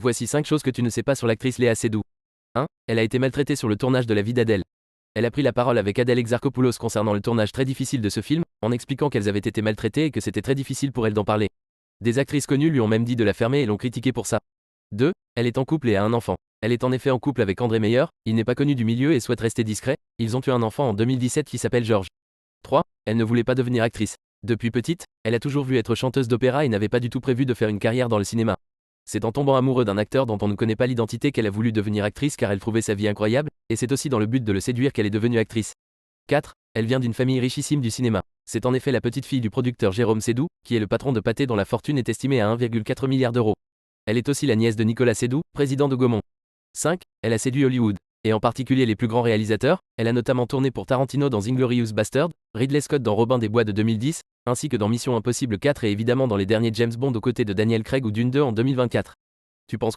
Voici 5 choses que tu ne sais pas sur l'actrice Léa Seydoux. 1. Elle a été maltraitée sur le tournage de La vie d'Adèle. Elle a pris la parole avec Adèle Exarchopoulos concernant le tournage très difficile de ce film, en expliquant qu'elles avaient été maltraitées et que c'était très difficile pour elle d'en parler. Des actrices connues lui ont même dit de la fermer et l'ont critiquée pour ça. 2. Elle est en couple et a un enfant. Elle est en effet en couple avec André Meyer, il n'est pas connu du milieu et souhaite rester discret, ils ont eu un enfant en 2017 qui s'appelle Georges. 3. Elle ne voulait pas devenir actrice. Depuis petite, elle a toujours voulu être chanteuse d'opéra et n'avait pas du tout prévu de faire une carrière dans le cinéma. C'est en tombant amoureux d'un acteur dont on ne connaît pas l'identité qu'elle a voulu devenir actrice car elle trouvait sa vie incroyable, et c'est aussi dans le but de le séduire qu'elle est devenue actrice. 4. Elle vient d'une famille richissime du cinéma. C'est en effet la petite fille du producteur Jérôme Seydoux, qui est le patron de Pathé dont la fortune est estimée à 1,4 milliard d'euros. Elle est aussi la nièce de Nicolas Seydoux, président de Gaumont. 5. Elle a séduit Hollywood, et en particulier les plus grands réalisateurs. Elle a notamment tourné pour Tarantino dans Inglourious Basterds, Ridley Scott dans Robin des Bois de 2010, ainsi que dans Mission Impossible 4 et évidemment dans les derniers James Bond aux côtés de Daniel Craig ou Dune 2 en 2024. Tu penses